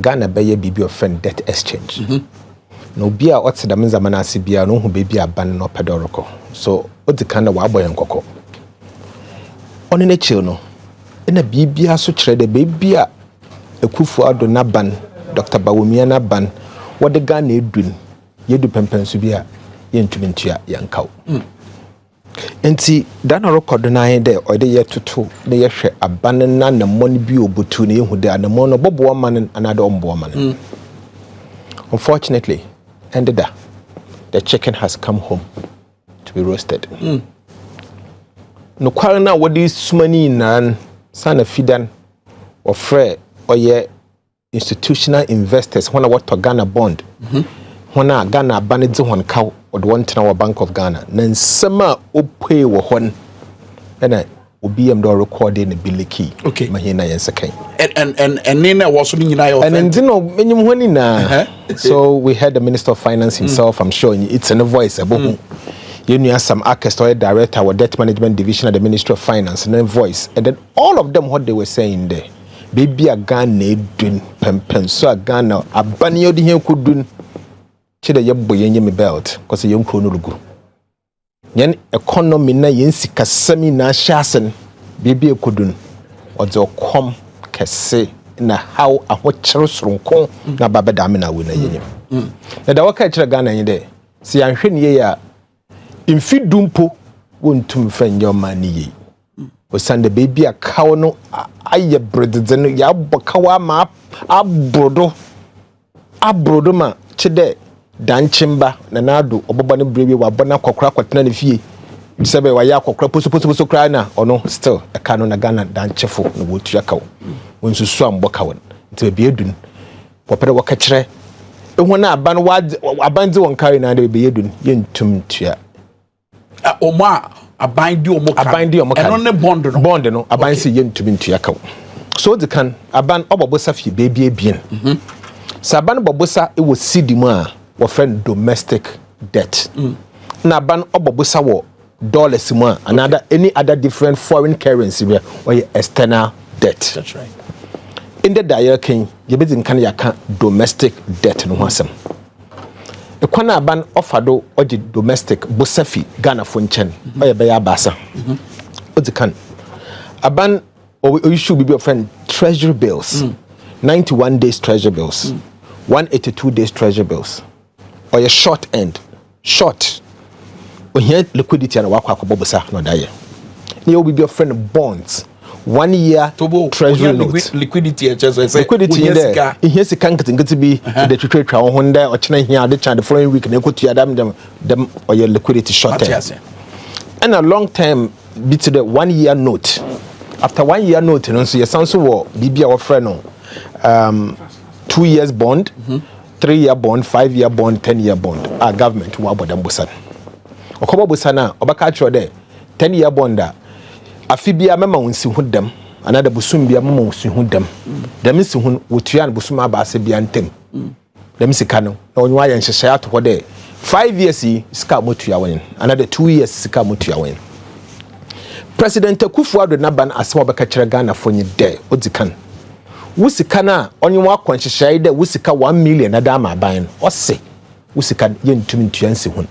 Ghana be ye bibi offend debt exchange. No bia what's the Menzamana Sibia no who baby a ban no pedorico. So what the kind of waboy and coco. On in a chill no. In a bibia so trade a baby a kufu ado na ban, Dr. Bawumia na ban, what the Ghana doing, ye do pempen subia, yen to mintia yan cow. Enti dana record na de or the year to the year abandon na money bi obutuni who de na mono bobo man another ombo man. Unfortunately, ended that the chicken has come home to be roasted. No quarana what this money nan son of fidan or fre or ye institutional investors when I want to Ghana bond. When I Ghana banned one cow or the 1 our Bank of Ghana. Then summer pay one and I BM do recording the bill key. Okay. Mahina Yensake. And Nina was in United. And then so we had the Minister of Finance himself, I'm sure it's in a voice about you knew some orchestra director or debt management division at the Ministry of Finance and then voice. And then all of them what they were saying there. Baby a Ghana doing pen so a Ghana a banyo di here could do chida yebo yenye belt because a young chronology. Yen economy na yensi kasemi na shasen baby ekudun odzo kom kese na how a hochero soronko na baba dame na we na yenyem na da waka kire Ghana yin de si anhwe ne ya imfidumpo wontum fanyo mani yi osande baby a kawo no aye bredze no ya bokawa ma abrodo ma chide danchimba na nado oboba ne brebi wa bona kokra kwatena ne fie sebe wa ya kokra poso kra na ono still e ka no na Ghana danchefo na wotua kawo wonsusu amboka won nti be edun popere waka kire ehuna aban wa abanze won kare na de be edun yentum tua oma abandi omoka eno ne bond no abanse yentum tua kawo so the can aban obobosa fie baby ebien saban bobosa e wo sidimu a wo friend domestic debt na ban obobosa wo dollars mu another any other different foreign currency where or external debt. That's right. In the diary king you be kan yaka domestic debt no hasem e kwana ban ofado oji domestic bosafi Ghana fo nchen o ye be ya basa odi kan aban or issue be your friend treasury bills 91 days treasury bills 182 days treasury bills or your short end short when here liquidity and wakwa bobosa no daye you will be your friend bonds 1 year treasury note liquidity liquidity in there in here se kan ketingeti bi the trade twa ho nda o chena here the the following week na ekotu adam them or your liquidity short end and a long term be to the 1 year note after 1 year note no so your sanso wo bibia wo friend no 2 years bond 3 year bond 5 year bond 10 year bond our government wa bodam bosan okobo bosana obaka tro de 10 year bond afibia mema wonsi hudam anada busum bia mema wonsi hudam dem si hu wotua busum abase bia ntem dem sika no na onwa ya nhyehyɛ ato ho de 5 years yi sika motua wen anada 2 years sika motua wen President Akufo-Addo na ban asem obaka kire Ghana fonyi de odikan wusika na onye wa kwanhyehyɛ de wusika 1 million na da ma ban ose wusika yentum ntuansi hu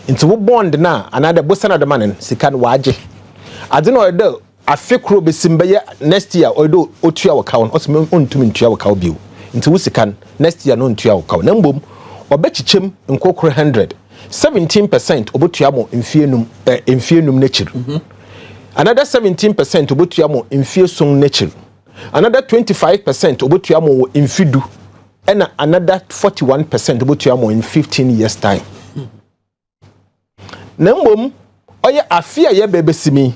nti wo bond na anada bosana de manen sika no waje ade no de afekro besimba ye next year odo otua wakawo osem ontum ntua wakawo bio nti wusika next year no ntua wakawo na mbom obechichem nkokoro 100 17% obotua mo mfienum nature another 17% obotua mo mfieson nature another 25% obotua mo mfidu and another 41% obotua mo in 15 years time na mbom oye afia ye bebesimi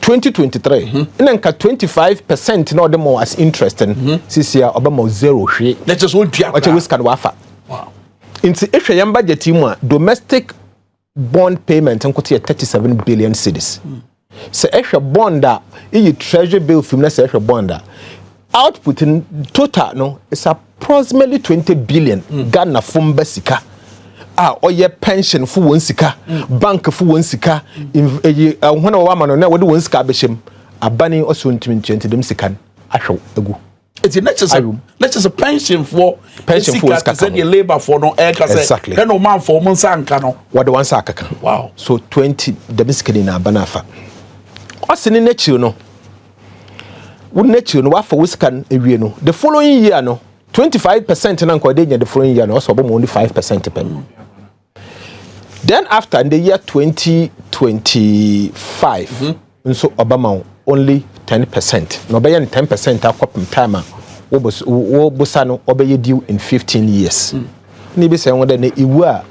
2023 ina nka 25% na odemo as interest sisia obama 0 hwe let's just hold pia wacha wiskan wafa wow inti ehwe yam budget mu domestic bond payment nkoto 37 billion cedis se ehwe bond a e treasury bill film na se ehwe bond a output in total no is approximately 20 billion Ghana fom basika oye pension fu won sika bank fu won sika hona wa ma no na wode won sika behim abani oso ntimi 20 dem sika ahwe egu It's a pension for the labor for no air. Exactly. No man for Monsanto. What the one saka. Wow. So 20 the biscuit na banafa. What's in nature no? Would nature no for whiskan no. The following year no 25% and uncle the following year no also only 5% pen. Then after in the year 2025, so Obama only 10%. No better 10% a couple time. Wobosano obey due in 15 years. Nibi say one day iwa.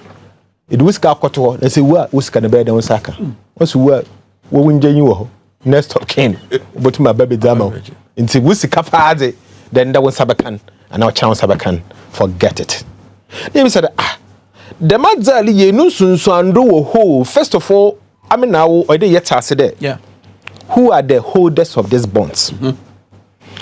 It was kakoto. They say wa uska na bed on saka. Once wa winje you next of kin. But my baby dama. Inti wusi kapaade. Then that one sabakan and now chance sabakan. Forget it. Nibi said the madzali ye no sunso ando ho. First of all, I mean now or the yet said yeah. Who are the holders of these bonds?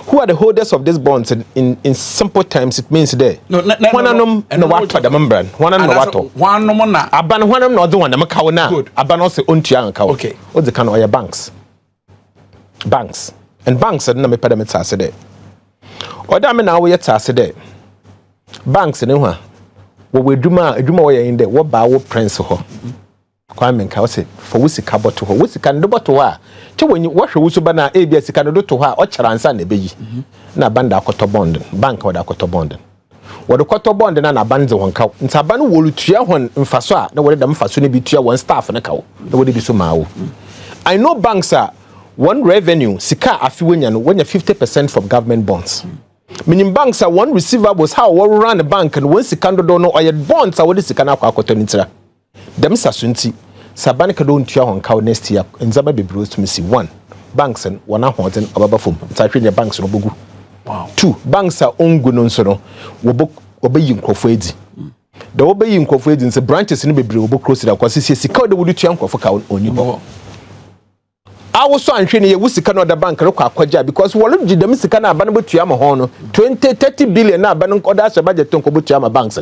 Who are the holders of these bonds? In simple terms, it means there. One of them no what the membrane. One of them no one no na. Aban one of them no do one. I'm a cow now. Aban also own to cow. Okay. What the kind of your banks? Banks and banks. I don't know me pay them today. Or that mean now we yet today. Banks anywhere. What we do ma we in there. What buy what prince ho. Kwame Minkah say for we sika botto ho. We sika ndo botto ho. Che when you wash wo so ba na e bia sika ndo to ho a o cheransa na beyi. Na banda akoto bond. Bank wo da akoto bond. Wo de akoto bond na bande won ka. Nta ba no wo lutua hon mfaso a na wo de da mfaso ne bi tua won staff na ka wo. Na wo de bi so ma wo. I know banks are one revenue sika afi wonya no wonya 50% from government bonds. Meaning banks are one receivables how we run the bank and when sika ndo no oye bonds a wo de sika na akoto nitira. Dem sasunti sabane ka don tua hon kaw next year nzaba bebros to me see one banks and one ahoden obaba fom tatwe ne banks no bogu. Wow. 2 banks are ongu no nso no wo obayi nkofo edi the obayi nkofo edi nse branches no bebre wo close da kwase sika de wo tua nkofo ka oni ho awo so anhwe ne ye wo sika no da bank rekọ akwaja because wo lo dem sika na aba no betua ma ho no 20-30 billion na aba no oda asha budget nko betua ma banks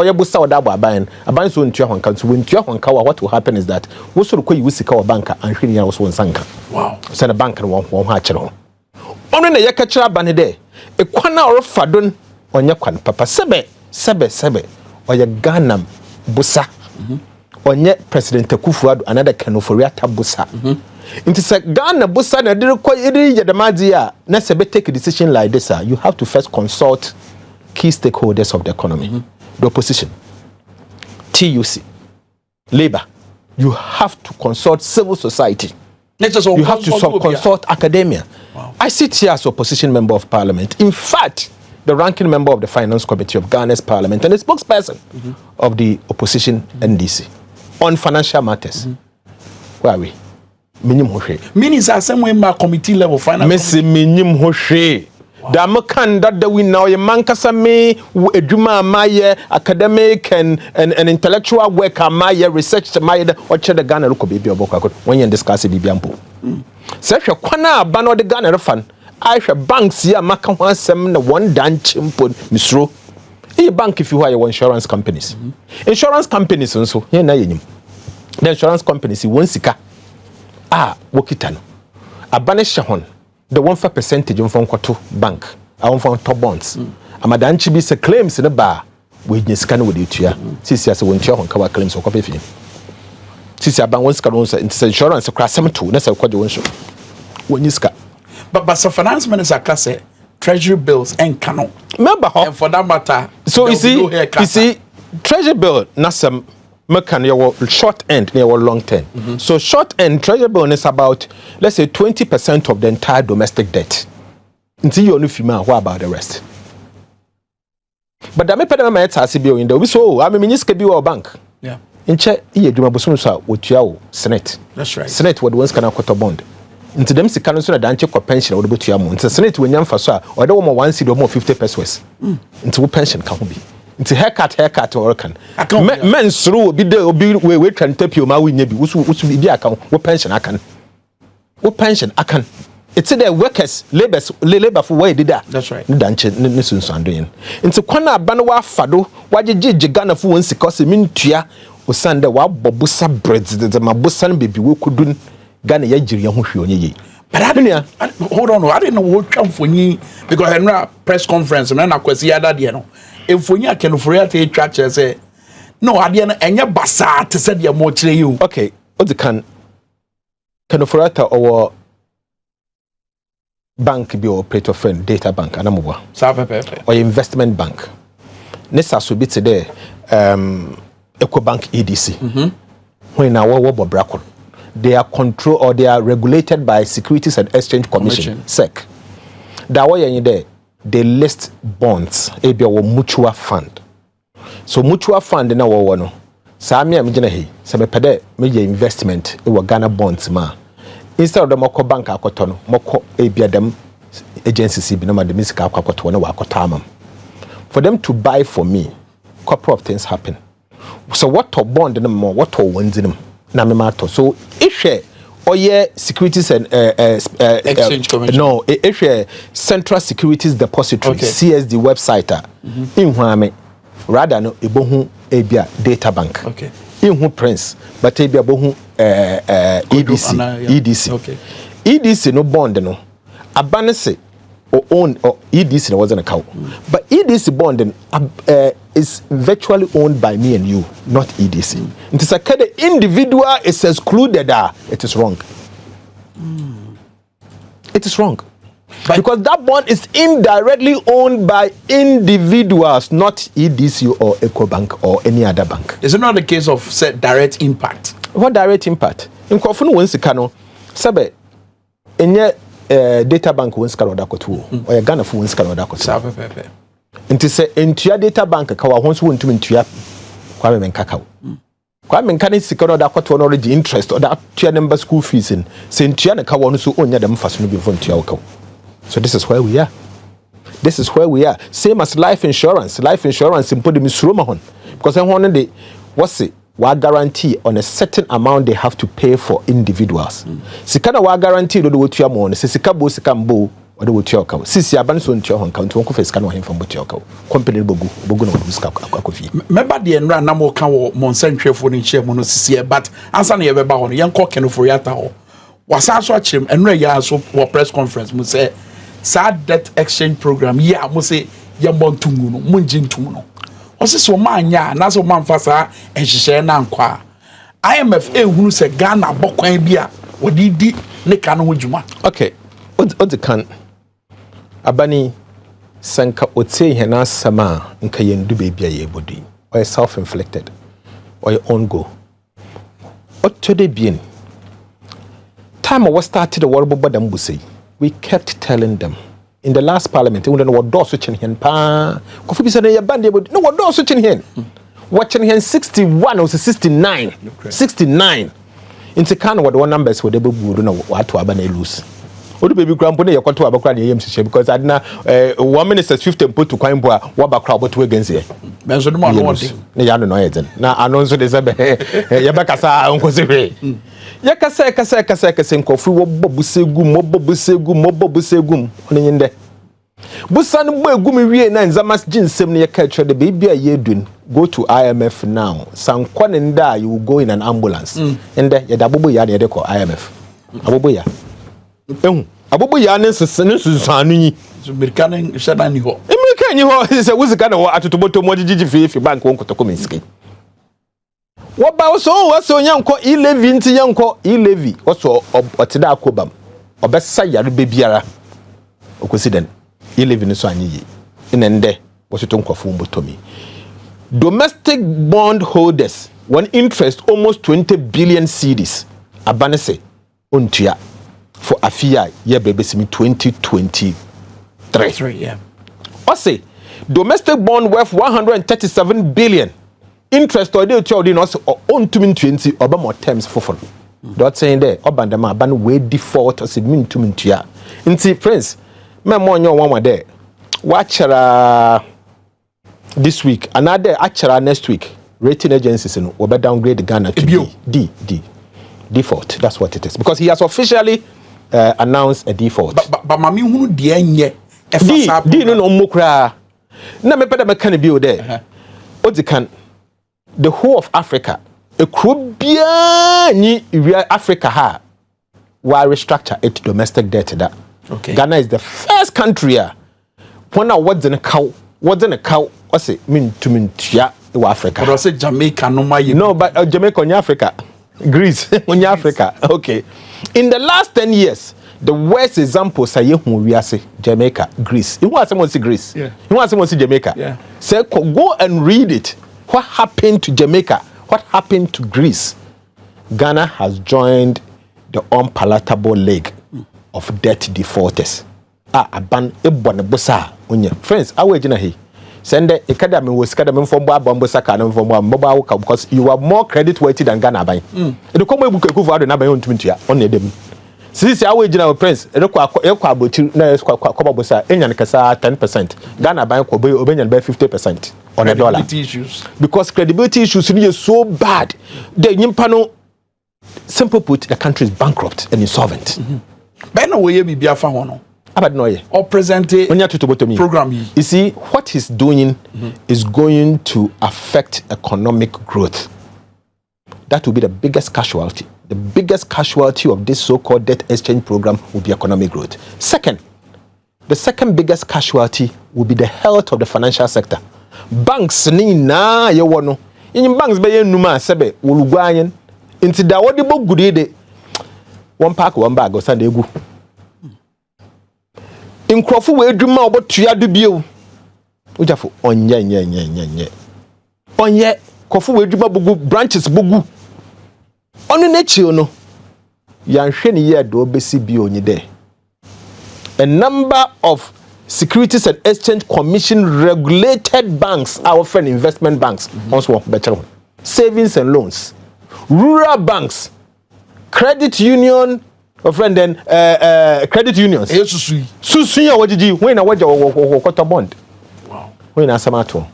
you busa oda bo aban so ntua honka so ntua honka what will happen is that wo so ko yi sika wa banka anhwini ya wo so nsanka. Wow. So the bank no won ha kire ho ono na ye ka kire aban de e kwana orofa don onye kwan papa sebe oye Ghana busa onye President Akufo-Addo another Kanoforiata busa Inti se Ghana busa na dire ko iri yedamadi a na sebe take a decision like this you have to first consult key stakeholders of the economy. The opposition, TUC, Labour, you have to consult civil society. You have to consult academia. Wow. I sit here as opposition member of parliament. In fact, the ranking member of the finance committee of Ghana's parliament and the spokesperson of the opposition NDC on financial matters. Where are we? Minimum hoshe. Meaning that same way my committee level finance. Messi minimum hoshe. Da makan that we now ye mankasa me eduma maye academic and intellectual work maye research maye or the Ghana look baby oboko when you discuss it biampo. Say kwana ba no the Ghana fan I banks ya maka wansem na one dan chimpo misro. E bank if you hire insurance companies. Insurance companies also here na yenim. The insurance companies won sika wokita no. Abane shahon the 1% percentage from Koto Bank, I want from top bonds. Amadan Chibi se claims in a bar with the scan with you. Sisi as a winter on cover claims or copy. Sisi Aban once can also insurance across some two. That's a quad one show. When you scat. But some finance minister can say treasury bills and canon. Remember, and for that matter, so you see, treasury bill, not some. Mekan your short end near long term. So short end treasury bill is about let's say 20% of the entire domestic debt. Until you only female, what about the rest? But the me my bill in the so I mean you be our bank. Yeah. In check you do my business with your Senate. That's right. Senate what once can quote bond. Into them see so that check pension or the month. Senate when you for or the woman 1 seed or more 50 pesos. Into pension can be. It's haircut or can men through be there be we can tap you my win be be account what pension I can it's the workers labor for where did that. That's right. Danche nisun so doing into kwana banwa fado waje Ghana fu won sikose mintua osande wa bobusa bread the mabusan baby we kudun Ghana ya jiri ho hwe onye But I didn't. Hold on, I didn't know what come for you because I know press conference and I question other day. No, if when you can for it, a say, no, I didn't. And your basa to say your more to you. Okay, what the can for it or bank be operator friend data bank anamuwa or investment bank. Nessa so be today Ecobank EDC. When now what brakon. They are controlled or they are regulated by Securities and Exchange Commission. SEC. That way in there, they list bonds, a mutual fund. So mutual fund na no. Sami amjina he, same pede meje investment e Ghana bonds ma. Instead of the moko bank akotono, moko ebia them agencies bi no ma de misika akoto na wakotama. For them to buy for me, couple of things happen. So what to bond no more, what to wins in them. So if Securities and Exchange Commission. No, if Central Securities Depository CSD website in Kwame rather no ebohu ebia data bank. Okay. In who Prince but ebia bohu EDC. Okay. EDC no bond no abanese or own or EDC no wasn't a cow. But EDC bond is virtually owned by me and you, not EDC. It is a kind of individual is excluded. It is wrong. It is wrong. But because that bond is indirectly owned by individuals, not EDC or Ecobank or any other bank. Is it not the case of said direct impact? What direct impact? In Kofunu Winsikano, Sabe, in your data bank Winskano Dakotu, or a Ghana for Winskano Dakotu. Nti se entua data bank ka wa honso wontum ntua Kwame Minkah. Kwame Minkah sika no da kwato no already interest or da tua number school fees in se ntua na ka wo no so onya dem faso no before ntua wo ka. So this is where we are. This is where we are. Same as life insurance. Life insurance impo de misuroma hon because en hon de what's it wa guarantee on a certain amount they have to pay for individuals. Sika na wa guarantee do do tua mo no se sika bo sika mbo or the Wutioka. Sisi Abanson Tiohon count to face can him from Butioka. Company Bogu no Buska Coffee. Remember the Enra Namo Cow Monsantre for in Chair Monosia, but answer never bound young cock and for Yata. Was I watch him and Ray so what press conference must say sad debt exchange program. Yeah, must say Yambon Tumuno, Munjin Tumuno. Was this woman ya, Naso Manfasa, and she said Nankwa. IMF who said Ghana Bokwan Bia, what did Nekano Juma? Okay, what the can. Abani sanka otse hena sama nka yendu baby aye body or self-inflicted or your own go. Otto de bien. Time I started the war bodam busay. We kept telling them in the last parliament we don't know what door switching hen pa. Kofi bi say na band no what door switching hen. Watching hen 61 or 69. 69. In Sekano what the one numbers were able to know what to abane lose. Odu baby grandpa na yakoto abakra na yemsise because adina 1 minute 50 put to kwan bo a wabakra oboto against here menso no ma no na ya no yeden na anonso de sebe ye bekasa onkosi hwe ye kasa nkofu wo bobusegum oninde busan bo egum wie na nzamas ginsem na ye ka twa de baby a ye dun go to IMF now sankwane nda you will go in an ambulance ende ye da bobo ya na ye de ko IMF abobo ya abobo ya nsunsanu yi so America na shada ni ho America ni ho se wuzika na wo atotoboto mo jiji fi bank won kotoko menske wo ba so yanko e-levy nti yanko e-levy oso otida akobam obesa yare bebiara okosiden e-levy no so anyi inende wo so tonkofo mbotomi domestic bond holders one interest almost 20 billion cedis abanese ontua for afia ye bebesimi 2023 yeah. Ose domestic bond worth 137 billion interest or dey tell no on 2020 oba more terms for dot saying there obandama ban we default as mean to mintua nti prince me mo onyo one there watchera this week another actually next week rating agencies no will downgrade Ghana to D default. That's what it is because he has officially announced a default. But mami hunu die nye D no mokra na me peda me kan bi o there. Odi kan the whole of Africa e kro bia ni Africa ha why restructure it domestic debt that. Okay. Ghana is the first country when what's in a cow what's it mean to Africa. But I say Jamaica no, but Jamaica on Africa. Greece on Africa. Okay. In the last 10 years, the worst example say we are say Jamaica, Greece. You want someone to see Greece? Yeah. You want someone to see Jamaica? Yeah. Say go and read it. What happened to Jamaica? What happened to Greece? Ghana has joined the unpalatable league of debt defaulters. Aban ebone bosa onye. Friends, awe jina he. Send the academy was academy from Bombosa can from mobile because you are more credit worthy than Ghana by. The come book go for the number on 20 on them. Since our general prince, a bosa, Enyan Kasa 10%, Ghana by Obenian by 50% on a dollar. Issues. Because credibility issues is so bad. The Yimpano, simple put, the country is bankrupt and insolvent. But no way be a fan. Or present program. You see, what he's doing is going to affect economic growth. That will be the biggest casualty. The biggest casualty of this so-called debt exchange program will be economic growth. Second, the second biggest casualty will be the health of the financial sector. Banks ni na ye wono. In banks be ye numa sebe wulugwanyen. Inti da wodi bo gudede. One pack one bag or sande egu. In Crawford we dwuma obotua do bio. Ujafo onye. Onye Crawford we dwuma bugu branches bugu. Onu nechi ono. Yanhwe ni ye do obesi bio nyi de. A number of Securities and Exchange Commission regulated banks, our friend investment banks, also better one. Savings and loans, rural banks, credit union, our friend then credit unions. Susu what did you when I watch a bond? Wow. When I samato.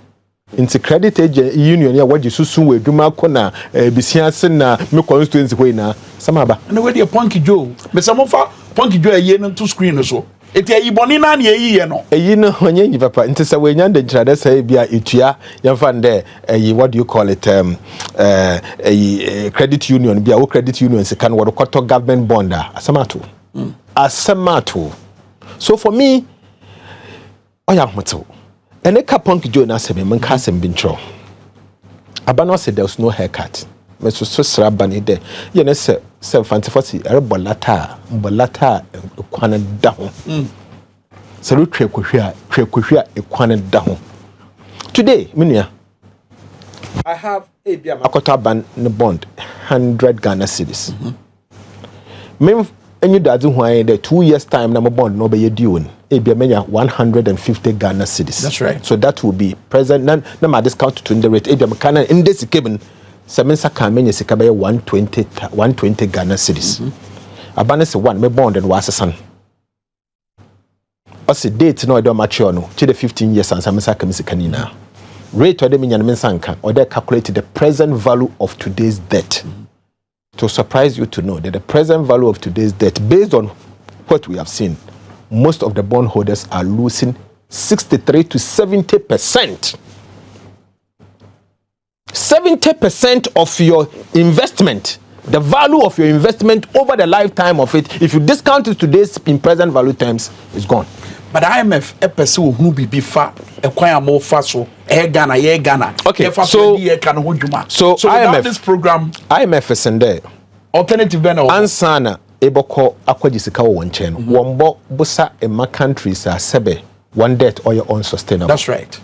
Into credit agent union, yeah, what you susu we do makona bisiansen na me constituency we na samaba. And where the Punky Joe, but some of Punky Joe yen to screen or so. It ye boni na ye no. E no onye papa nti se we nyande ntrade say bia etua yemfa nde what do you call it credit union bia wo credit union se kan wo koto government bond asamato. Asamato. So for me oya hoto. Ene ka Punky Joe na se me Minkah sem bintro. Abano said there was no haircut. Me so sraba de ye ne se 740 bolata ekwana da ho se ro twekwohwe ekwana da ho. Today minua I have a bia makota ban ne bond 100 Ghana cedis. Me enyu dade ho aye de 2 years time na my bond no be ye due ni e bia menya 150 Ghana cedis. That's right. So that will be present na my discount to the rate e bia kana in this keben Semensa Kamenya Sikabe 120 Ghana cedis. Abanese one me bond and was a son. Ose date no do mature no. Chi the 15 years and Semensa Kamisikanina. Rate or the minyan mensanka or they calculate the present value of today's debt. To surprise you to know that the present value of today's debt, based on what we have seen, most of the bondholders are losing 63 to 70%. 70% of your investment, the value of your investment over the lifetime of it, if you discount it today's in present value terms, is gone. But IMF a person who be far acquire more fast so Ghana. Okay, so IMF this program IMF is in there. Alternative Ben or Ansana Eboko Aquajisika one chain. Wombo Busa Emma countries are sebe one debt or your own sustainable. That's right.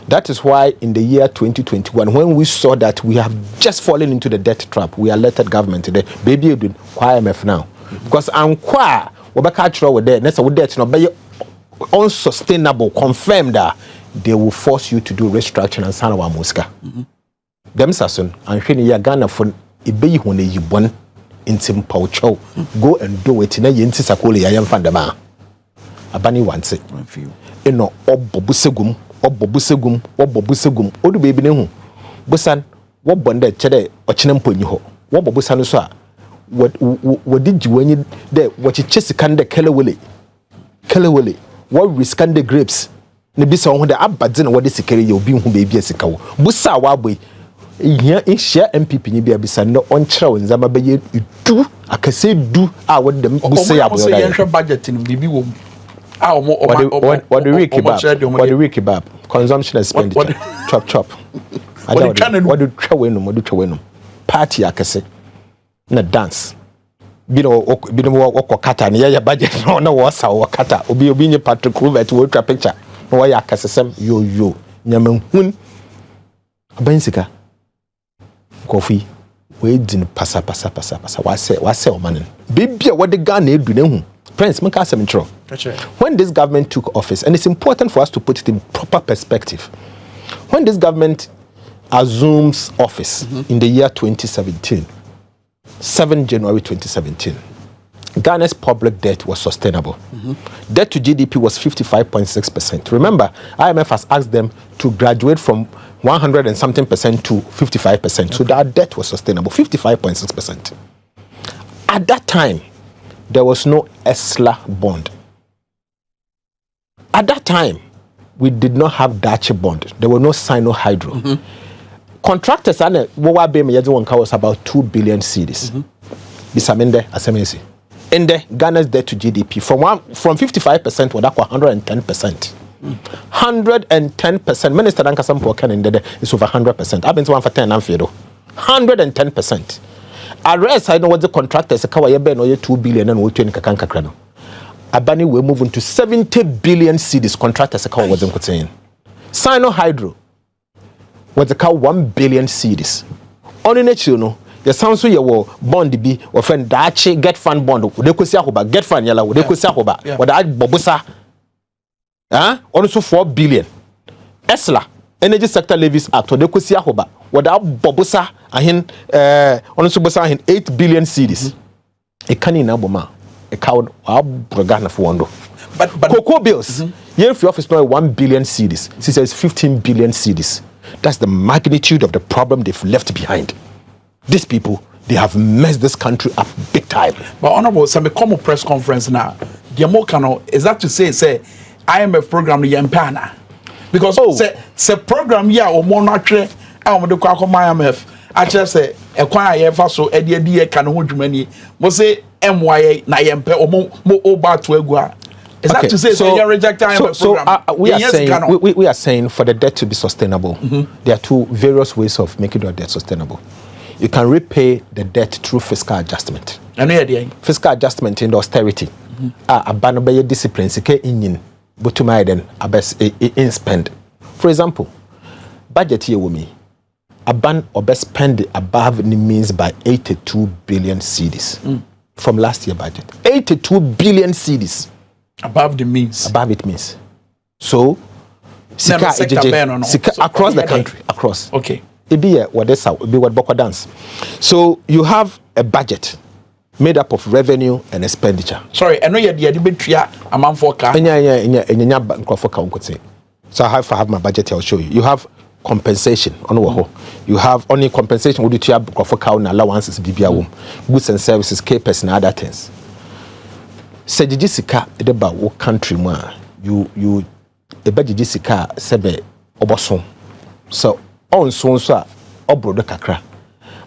That is why in the year 2021, when we saw that we have just fallen into the debt trap, we elected government today. Baby, you do IMF now. Because I'm quite with there. Next, with debt, no, be unsustainable. Confirmed that they will force you to do restructuring and Sanawa Muska. Them Sasson and Shini Yagana for Ibe when you born in Timpaucho. Go and do it in a Yinti Sakuli. I am Fandama. Abani wants it. You know, Obobusegum. Obobusegum odu baby ne hu busan wo bonde chede ochinampo nyi ho wo bobusan so a wo digiwanyi de wo chiche sikande kelewele wo riskande grapes ne bisa ho de abadze na wo de sikere ye obi hu baby asika wo busa wa boy here in share MPP ni bia bisa no on kyerɛ nzama bɛyɛ du akase du a wɔde dem say abɔda budget no bibi wɔ mu what the week kebab consumption expenditure chop what do twa no party akase na dance bi no kata ne ya budget no na wo sa wo kata obi nye Patrick Kluivert wo twa picture no wo ya akasesem yo nyamanhun abansika kofi we din pasa wase o manen bibia wode Ghana edu ne hu Prince Minkah asem when this government took office, and it's important for us to put it in proper perspective, when this government assumes office in the year 2017, 7 January 2017, Ghana's public debt was sustainable. Debt to GDP was 55.6%. Remember, IMF has asked them to graduate from 100 and something percent to 55%. So that debt was sustainable, 55.6%. At that time, there was no ESLA bond. At that time, we did not have Dutch bond. There were no Sino Hydro. Contractors was about 2 billion cedis. Bisamende asemesi. In the Ghana's debt to GDP from 55% to 110%. 110%. Minister Dankasampo can in there is over 100%. I've been to one for 10 and 110%. Arrest I know what the contractors a kawa yebe no 2 billion and we twen kakanka krano. Abani we moving to 70 billion cedis contractors a kawa was saying. Sino Hydro was a kawa 1 billion cedis. On in it you know the sounds so your bond be or friend dachi get fund bond they could say hoba get fund yala they could say hoba what that bobusa also 4 billion ESLA Energy Sector Levies Act or they could say hoba what that bobusa ahin also bosa ahin 8 billion cedis e kani na boma e cowed Ghana for wando but cocoa bills here for office now 1 billion cedis she says 15 billion cedis. That's the magnitude of the problem they've left behind. These people, they have messed this country up big time. But honorable, some common press conference now. The more is that to say IMF program the Yampana. Because say program ya or more natural the IMF. I just say acquire so Eddie can hold many must say MYA na yempe or more over to Egua. Is that to say so you reject IMF program? We are saying for the debt to be sustainable, there are two various ways of making your debt sustainable. You can repay the debt through fiscal adjustment. Fiscal adjustment in the austerity. Abanobe discipline sike inyin butuma den abes in spend. For example, budget here with me. Aban obe spend above the means by 82 billion cedis from last year budget. 82 billion cedis above the means. Above it means. So sika across the country, across. Okay. It be what dance. So you have a budget made up of revenue and expenditure. Sorry, I know you had the amount for car. So I have my budget. I'll show you. You have compensation on you have only compensation. Would you have for car allowances, BBA goods and services, capers and other things. Sejisika edeba wo country mu you ebajisika sebe oboson. So on so a obrodo kakra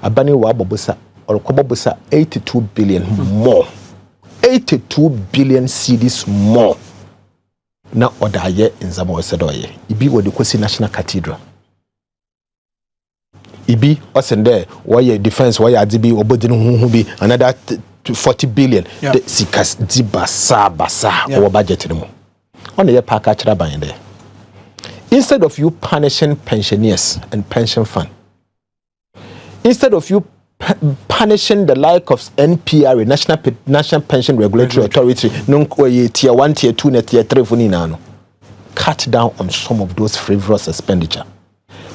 abani wa bobusa or kobobusa 82 billion more 82 billion cedis more na odaye nzama osedoye ibi wo de kosi national cathedral ibi osende wo ye defense wo ye adibi obodin huhu bi another 40 billion the sikas di basa our budget no on the park achira ban there. Instead of you punishing pensioners and pension fund, instead of you punishing the like of NPRA, National Pension Regulatory Authority, tier 1, tier 2, tier 3, cut down on some of those frivolous expenditure.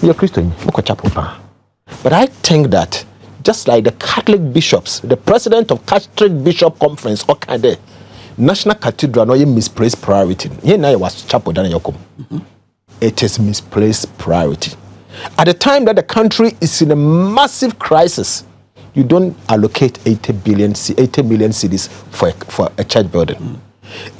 But I think that just like the Catholic bishops, the president of Catholic Bishop Conference, National Cathedral, no misplaced priority. Here now was chapel than Yokum. It is misplaced priority. At the time that the country is in a massive crisis, you don't allocate 80 million cedis for a church building.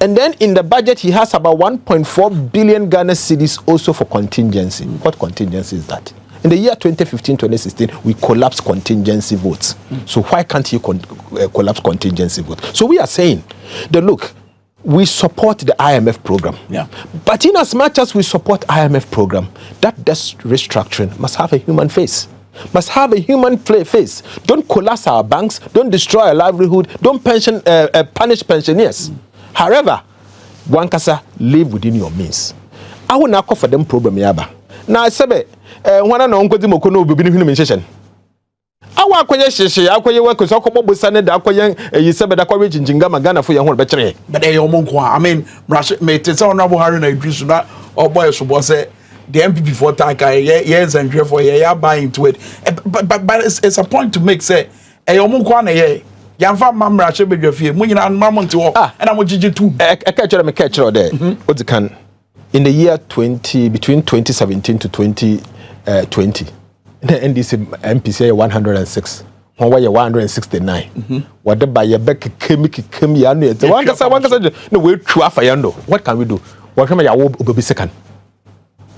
And then in the budget, he has about 1.4 billion Ghana cedis also for contingency. What contingency is that? In the year 2015-2016, we collapsed contingency votes. So why can't you collapse contingency votes? So we are saying that, look, we support the IMF program. Yeah. But in as much as we support IMF program, that restructuring must have a human face. Must have a human face. Don't collapse our banks. Don't destroy our livelihood. Don't punish pensioners. However, one kasa live within your means. I will not call for them problem yaba. Now I said, when I know Uncle Timokono will be human session. I want to say, I want work with Okobo Senate, I want you said that I in Jingama Ghana for your whole battery. But they are I mean, Russia made it sound about Harry and Chris or boys who was the MP before Taka, yes, and therefore, yeah, buying into it. But it's a point to make, say, a Omunkwana, young farm mamma, should be your fear, moving on mamma to walk, and I want you to catch her there. What you can in the year between 2017 to 2020. The NDC MPC 106. One way 169. What the buyer back came ya no. No we twa fayando. What can we do? What can ya be second?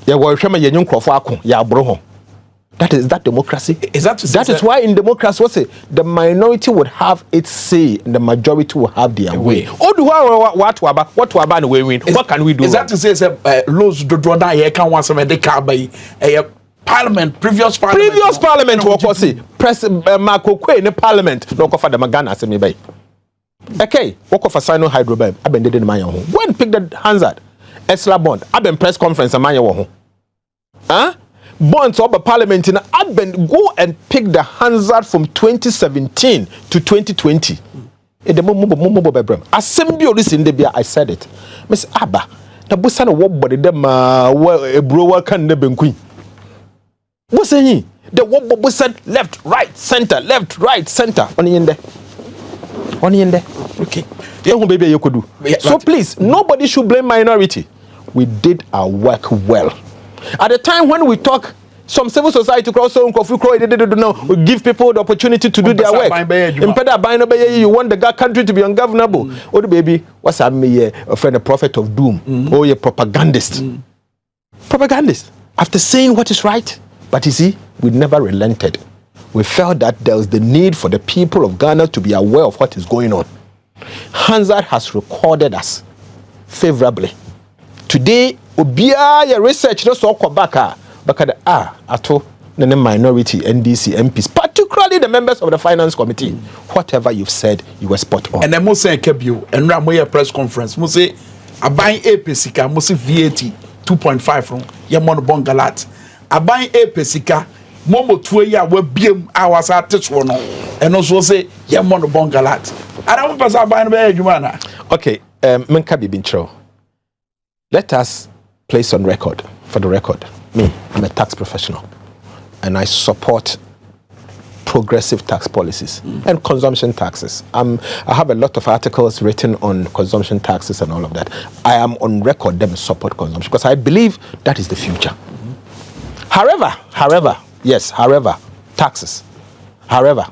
Ya wo hwema ya nyonkrofo akon ya abro. That is that democracy. That is why in democracy what say the minority would have its say and the majority will have their way. What and we win. What can we do? Is that to say laws do draw down here can once the car by previous parliament what say press Marco Kwe in parliament no for the Magana as me by. Okay, what for Sino Hydro I've been dead in my home. When pick the Hansard Esla bond I've been press conference in my home. Huh? Bonds of the parliament in Adben go and pick the Hansard from 2017 to 2020. In the Momo Bebram. Assembly this in the beer, I said it. Miss Abba, the Busana walk body them a brewer can never queen. What's saying? The walk said left, right, center, on the end there. On the end there. Okay. Baby you could do. So please, nobody should blame minority. We did our work well. At the time when we talk, some civil society we give people the opportunity to do their work. You want the country to be ungovernable. Oh, the baby, what's a me a friend, a prophet of doom? Oh, a propagandist. Propagandist. After saying what is right, but you see, we never relented. We felt that there was the need for the people of Ghana to be aware of what is going on. Hansard has recorded us favorably. Today, Obia your research no so back Ato the minority NDC MPs, particularly the members of the finance committee. Whatever you've said, you were spot on. And then must say Kebio and Ramoya press conference. Must say I buy a pesika, must VAT 2.5 from Yamon Bongalat. I buy a pesika, Momo 2 year will be hours at this one, and also say Yamon Bongalat. I don't pass I buy a okay, Minkah be been true. Let us place on record, for the record, me, I'm a tax professional and I support progressive tax policies and consumption taxes. I have a lot of articles written on consumption taxes and all of that. I am on record them support consumption because I believe that is the future. However, taxes. However,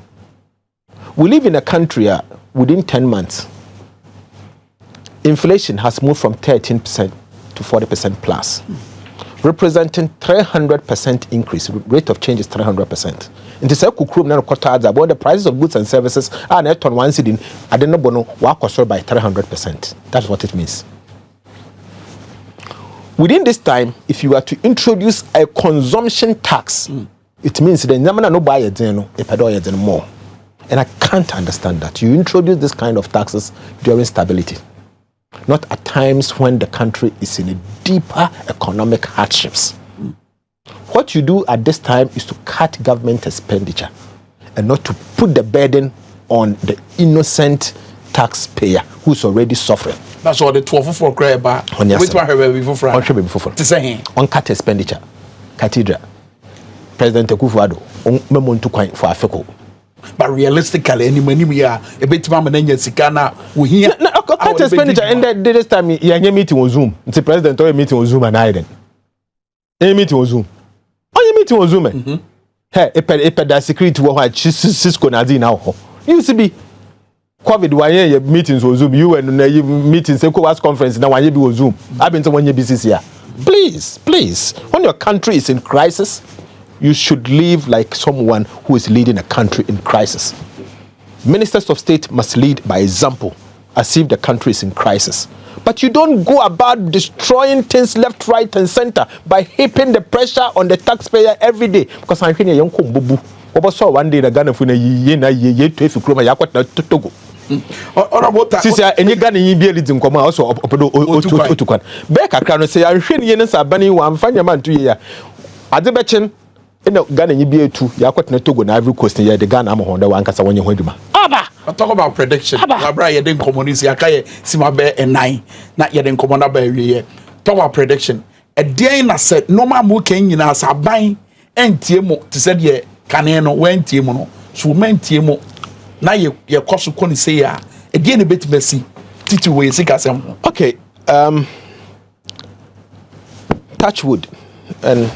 we live in a country within 10 months, inflation has moved from 13% to 40% plus, representing 300% increase. Rate of change is 300%. In the Kukrum now about the prices of goods and services are net on one sitting. I don't know by 300%. That's what it means. Within this time, if you are to introduce a consumption tax, it means the number no buy a more. And I can't understand that. You introduce this kind of taxes during stability. Not at times when the country is in a deeper economic hardships. What you do at this time is to cut government expenditure and not to put the burden on the innocent taxpayer who's already suffering. That's all the 12 for cry about. Which one have before Friday? To say on cut expenditure. Cathedral. President Akufo-Addo on memontu kwan for Africa. But realistically, any money we are a bit mama nenya sikana we hear cut expenditure and this time your meeting on Zoom. The president or meeting on Zoom and I then. A meeting on Zoom. Oh, you meeting on Zoom. Hey, a security what Cisco Nazi now. Used to be COVID one meetings on Zoom. You and you meetings ECOWAS conference now you be on Zoom. I've been to one year BCC here. Please, when your country is in crisis, you should live like someone who is leading a country in crisis. Ministers of state must lead by example, as if the country is in crisis. But you don't go about destroying things left, right, and center by heaping the pressure on the taxpayer every day. Because I'm hearing a young Kumbubu. Over one day the Ghana for ye to if you come yakot to Togo. Since any Ghana be leading come also to Becca can say I'm hearing Yenas Abani one find your man 2 years. At the betchen in Ghana be to yakot na Togo na every coast near the Ghana Honda one cassa when you went to I talk about prediction. Labra ye den community akaye simabe enai na ye den commander ba ye. Talk about prediction. A day na said normal mo ken nyina saban entie mo te said ye kane no wentie mo no so mentie mo na ye koso koni say ya a day ne beti besi titi we sika sem. Okay, touch wood, and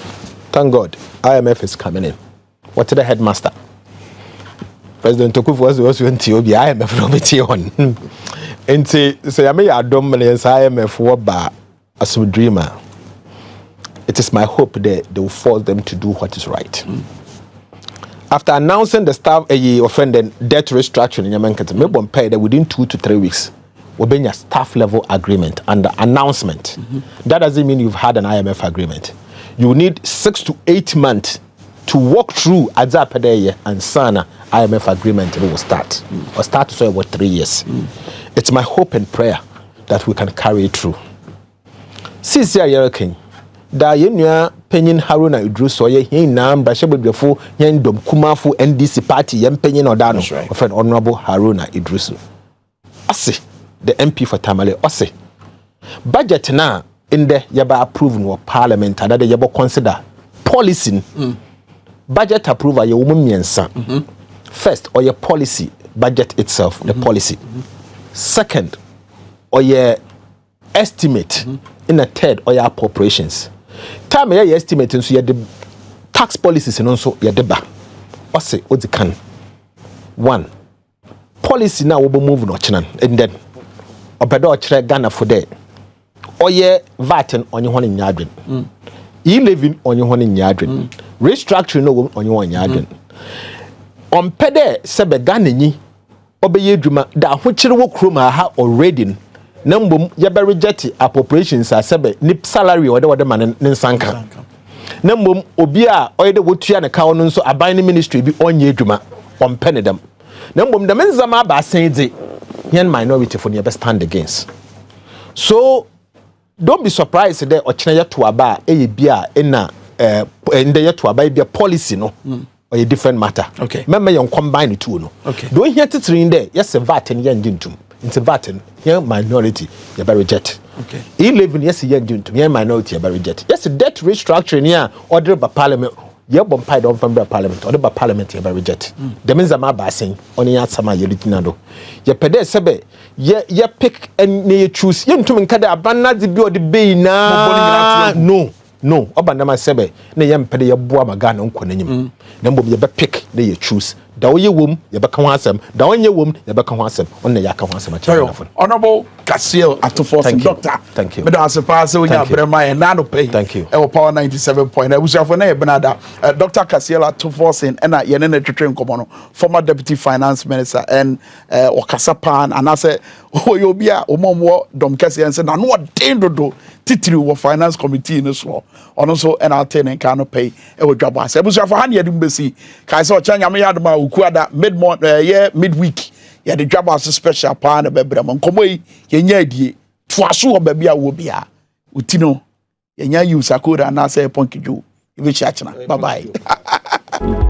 thank God IMF is coming in. What's the headmaster? President Tokufu was went to be IMF from it on. And say I may adom millions IMF what as a dreamer. It is my hope that they will force them to do what is right. After announcing the staff offended debt restructuring in Minkah, maybe pay that within 2 to 3 weeks will be a staff level agreement and the announcement. That doesn't mean you've had an IMF agreement. You need 6 to 8 months to walk through Azapedeye and Sana IMF agreement will start. Or start for about 3 years. It's my hope and prayer that we can carry it through. Since you're king, da yenua penyin Haruna Idris oye hin na mbashebedwefo yen dom kumafu NDC party yen penyin odano of an honorable Haruna Idris Ase the MP for Tamale Ase budget na in the yaba approve no parliament and that yaba consider policy budget approval ye woman miensa first or your policy budget itself the policy second or your estimate in a third or your appropriations time your estimate so you the tax policies and also your deba or say what you can one policy now will be moving on and then obedo chire Ghana for there or your VAT on your one in yardren e-living on your one in yardren restructuring no on your one yardren on pede sebe Ghana ni obeye dwuma da hochire wo kroma ha already nambom ya be reject appropriations asebe ni salary or the man nsanka nambom obi a oyede wotua ne kawo no nso aban ni ministry bi onye dwuma on pene dem nambom dem nzama ba senze yen minority for ne be stand against. So don't be surprised that ochina yeto aba e bia na ende yeto aba bia policy no or a different matter. Okay. Remember you combine the two no. Okay. Don't hear it in there. Yes, a VAT and yen dintum. It's a VAT and yen minority you better reject. Okay. E-living yes yen dintum yen minority you better reject. Yes, debt restructuring here ordered by parliament. You bumped on from the parliament or by parliament you better reject. The means I'm basing on the answer you litinado. You pede sebe ye pick and you choose yen to Minkah abana the be or the bay na no obandama sebe na yem pede ye boa magana nko nanyim na mbom ye be pick na ye choose da wo ye wom ye be ka ho asem da wo ye wom ye be ka ho asem on na ya ka ho asem a channel. Honorable Cassiel Ato Baah doctor. Thank you. Me da se pass we nya brema e na no pay. Thank you. E wo power 97.9 abusafo na ye benada Dr. Cassiel Ato Baah and na ye ne twetwe nkomo no former deputy finance minister and okasa pan and say oyobi a omomwo dom kese en say na no den dodo titiri wo finance committee no so ono so and attain en kan no pay e wo Dwabo Ase abusafo ha ne ye dum besi kai say o chanya me yadoma ukuada midweek ya the Dwabo Ase special pa na bebrem nkomo yi ye nya adie toaso wo ba bia wo bia utino ye nya use akoda na say ponkiju ibe chiachina bye bye.